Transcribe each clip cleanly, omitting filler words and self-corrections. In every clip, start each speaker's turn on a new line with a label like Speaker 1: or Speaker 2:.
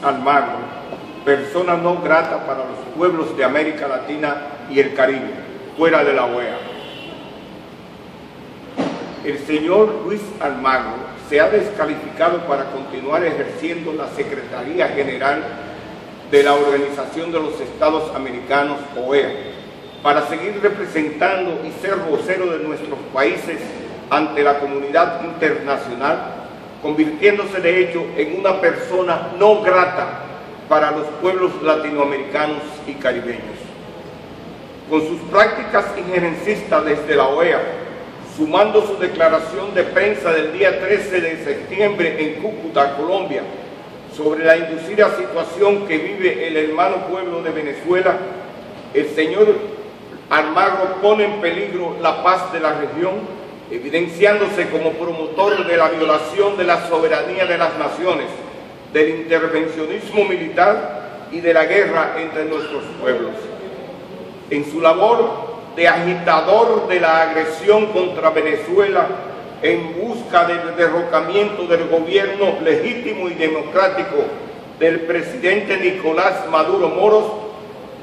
Speaker 1: Almagro, persona no grata para los pueblos de América Latina y el Caribe, fuera de la OEA. El señor Luis Almagro se ha descalificado para continuar ejerciendo la Secretaría General de la Organización de los Estados Americanos, OEA, para seguir representando y ser vocero de nuestros países ante la comunidad internacional, convirtiéndose de hecho en una persona no grata para los pueblos latinoamericanos y caribeños. Con sus prácticas injerencistas desde la OEA, sumando su declaración de prensa del día 13 de septiembre en Cúcuta, Colombia, sobre la inducida situación que vive el hermano pueblo de Venezuela, el señor Almagro pone en peligro la paz de la región, evidenciándose como promotor de la violación de la soberanía de las naciones, del intervencionismo militar y de la guerra entre nuestros pueblos. En su labor de agitador de la agresión contra Venezuela en busca del derrocamiento del gobierno legítimo y democrático del presidente Nicolás Maduro Moros,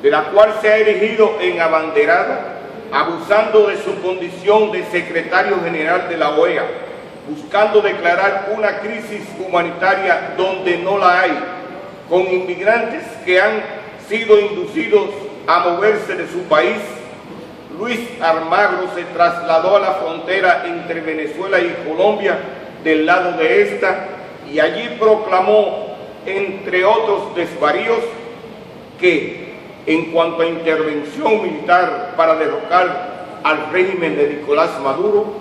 Speaker 1: de la cual se ha erigido en abanderado, abusando de su condición de secretario general de la OEA, buscando declarar una crisis humanitaria donde no la hay, con inmigrantes que han sido inducidos a moverse de su país. Luis Almagro se trasladó a la frontera entre Venezuela y Colombia, del lado de esta, y allí proclamó, entre otros desvaríos, que en cuanto a intervención militar para derrocar al régimen de Nicolás Maduro,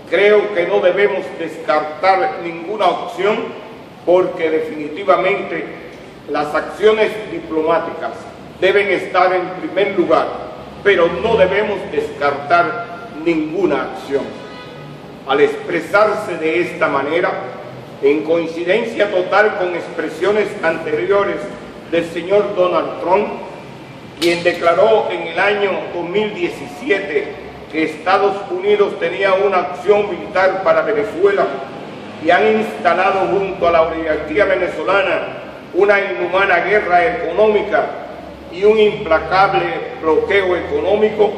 Speaker 1: creo que no debemos descartar ninguna opción, porque definitivamente las acciones diplomáticas deben estar en primer lugar, pero no debemos descartar ninguna acción. Al expresarse de esta manera, en coincidencia total con expresiones anteriores del señor Donald Trump, quien declaró en el año 2017 que Estados Unidos tenía una acción militar para Venezuela, y han instalado junto a la oligarquía venezolana una inhumana guerra económica y un implacable bloqueo económico,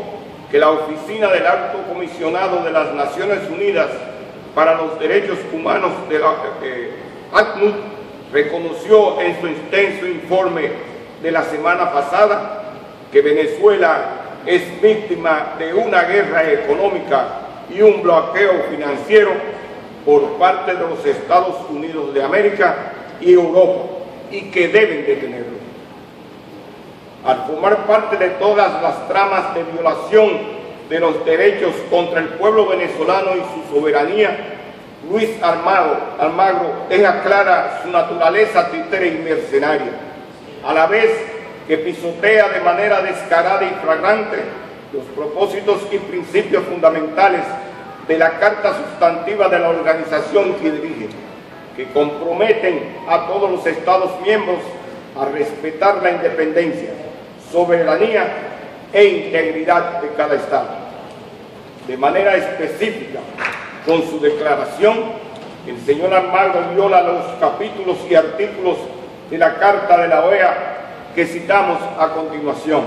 Speaker 1: que la Oficina del Alto Comisionado de las Naciones Unidas para los Derechos Humanos de la ACNUD reconoció en su extenso informe de la semana pasada, que Venezuela es víctima de una guerra económica y un bloqueo financiero por parte de los Estados Unidos de América y Europa, y que deben detenerlo. Al formar parte de todas las tramas de violación de los derechos contra el pueblo venezolano y su soberanía, Luis Almagro deja clara su naturaleza títere y mercenaria, a la vez que pisotea de manera descarada y flagrante los propósitos y principios fundamentales de la Carta Sustantiva de la organización que dirige, que comprometen a todos los Estados miembros a respetar la independencia, soberanía e integridad de cada Estado. De manera específica, con su declaración, el señor Almagro viola los capítulos y artículos de la Carta de la OEA que citamos a continuación.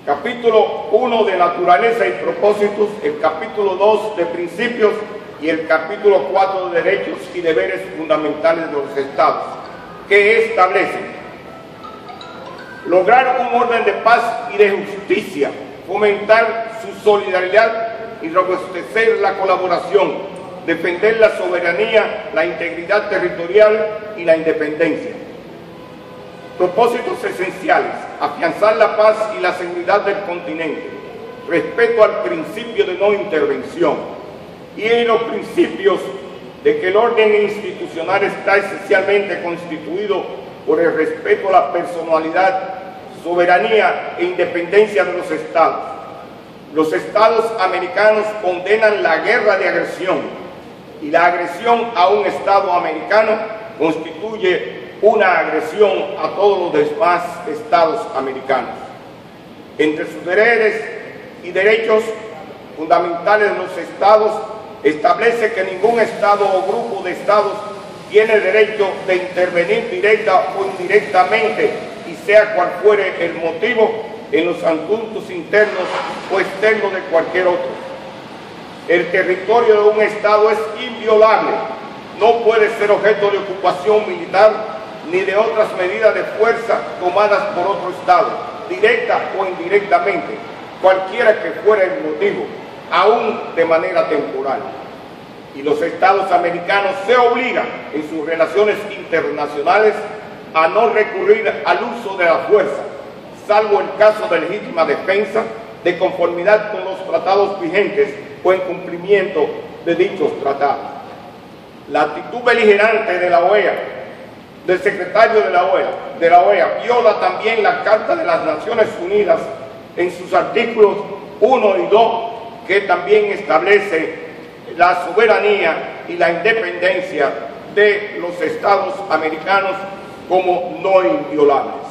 Speaker 1: Capítulo 1 de Naturaleza y Propósitos, el capítulo 2 de Principios y el capítulo 4 de Derechos y Deberes Fundamentales de los Estados, que establecen lograr un orden de paz y de justicia, fomentar su solidaridad y robustecer la colaboración, defender la soberanía, la integridad territorial y la independencia. Propósitos esenciales: afianzar la paz y la seguridad del continente, respeto al principio de no intervención y en los principios de que el orden institucional está esencialmente constituido por el respeto a la personalidad, soberanía e independencia de los Estados. Los Estados americanos condenan la guerra de agresión, y la agresión a un Estado americano constituye una agresión a todos los demás Estados americanos. Entre sus deberes y derechos fundamentales de los Estados, establece que ningún Estado o grupo de Estados tiene derecho de intervenir directa o indirectamente, y sea cual fuere el motivo, en los asuntos internos o externos de cualquier otro. El territorio de un Estado es inviolable, no puede ser objeto de ocupación militar ni de otras medidas de fuerza tomadas por otro Estado, directa o indirectamente, cualquiera que fuera el motivo, aún de manera temporal. Y los Estados americanos se obligan en sus relaciones internacionales a no recurrir al uso de la fuerza, salvo en caso de legítima defensa, de conformidad con los tratados vigentes o en cumplimiento de dichos tratados. La actitud beligerante de la OEA, del secretario de la OEA, viola también la Carta de las Naciones Unidas en sus artículos 1 y 2, que también establece la soberanía y la independencia de los Estados americanos como no inviolables.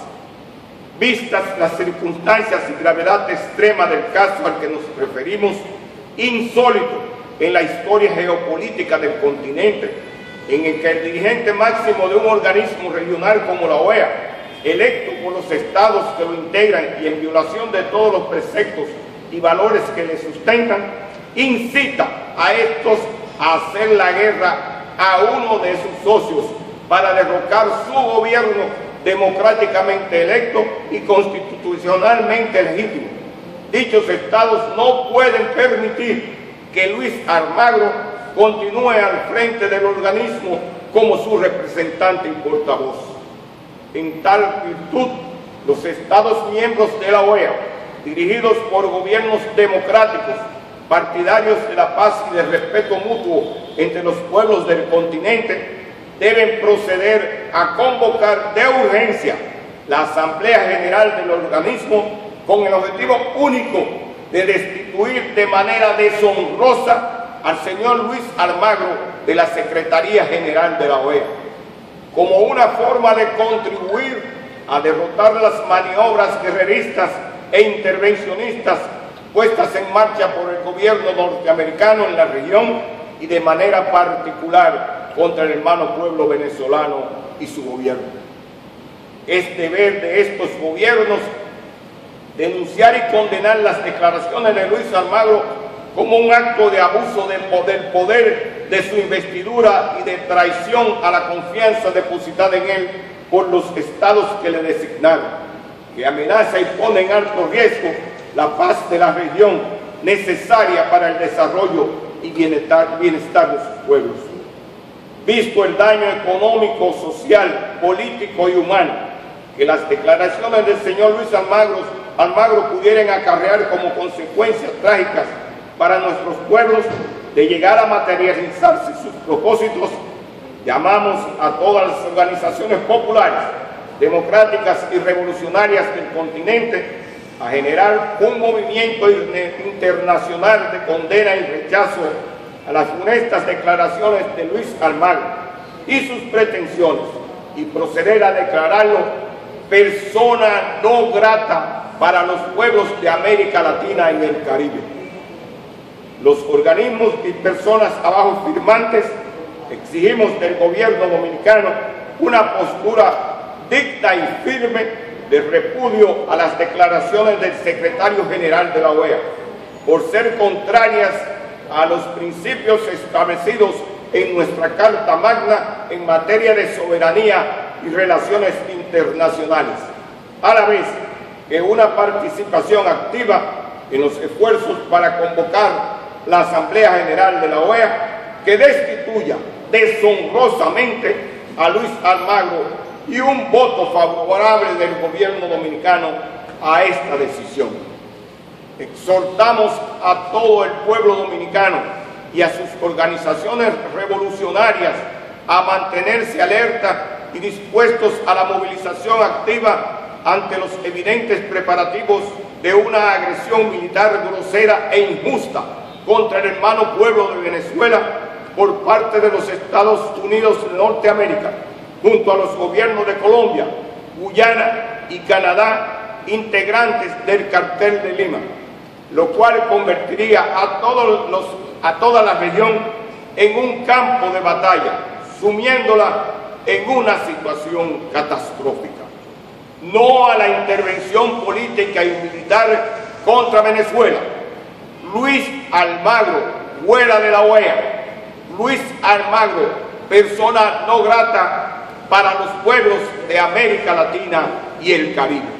Speaker 1: Vistas las circunstancias y gravedad extrema del caso al que nos referimos, insólito en la historia geopolítica del continente, en el que el dirigente máximo de un organismo regional como la OEA, electo por los estados que lo integran y en violación de todos los preceptos y valores que le sustentan, incita a estos a hacer la guerra a uno de sus socios para derrocar su gobierno democráticamente electo y constitucionalmente legítimo. Dichos estados no pueden permitir que Luis Almagro continúe al frente del organismo como su representante y portavoz. En tal virtud, los estados miembros de la OEA, dirigidos por gobiernos democráticos, partidarios de la paz y del respeto mutuo entre los pueblos del continente, deben proceder a convocar de urgencia la Asamblea General del organismo con el objetivo único de destituir de manera deshonrosa al señor Luis Almagro de la Secretaría General de la OEA, como una forma de contribuir a derrotar las maniobras guerreristas e intervencionistas puestas en marcha por el gobierno norteamericano en la región y de manera particular contra el hermano pueblo venezolano y su gobierno. Es deber de estos gobiernos denunciar y condenar las declaraciones de Luis Almagro como un acto de abuso del poder de su investidura y de traición a la confianza depositada en él por los estados que le designaron, que amenaza y pone en alto riesgo la paz de la región necesaria para el desarrollo y bienestar de sus pueblos. Visto el daño económico, social, político y humano que las declaraciones del señor Luis Almagro pudieran acarrear como consecuencias trágicas para nuestros pueblos, de llegar a materializarse sus propósitos, llamamos a todas las organizaciones populares, democráticas y revolucionarias del continente a generar un movimiento internacional de condena y rechazo a las funestas declaraciones de Luis Almagro y sus pretensiones, y proceder a declararlo persona no grata para los pueblos de América Latina y el Caribe. Los organismos y personas abajo firmantes exigimos del gobierno dominicano una postura dicta y firme de repudio a las declaraciones del secretario general de la OEA, por ser contrarias a los principios establecidos en nuestra Carta Magna en materia de soberanía y relaciones internacionales, a la vez que una participación activa en los esfuerzos para convocar la Asamblea General de la OEA que destituya deshonrosamente a Luis Almagro, y un voto favorable del gobierno dominicano a esta decisión. Exhortamos a todo el pueblo dominicano y a sus organizaciones revolucionarias a mantenerse alerta y dispuestos a la movilización activa ante los evidentes preparativos de una agresión militar grosera e injusta contra el hermano pueblo de Venezuela por parte de los Estados Unidos de Norteamérica, junto a los gobiernos de Colombia, Guyana y Canadá, integrantes del Cartel de Lima, lo cual convertiría a toda la región en un campo de batalla, sumiéndola en una situación catastrófica. No a la intervención política y militar contra Venezuela. Luis Almagro, fuera de la OEA. Luis Almagro, persona no grata para los pueblos de América Latina y el Caribe.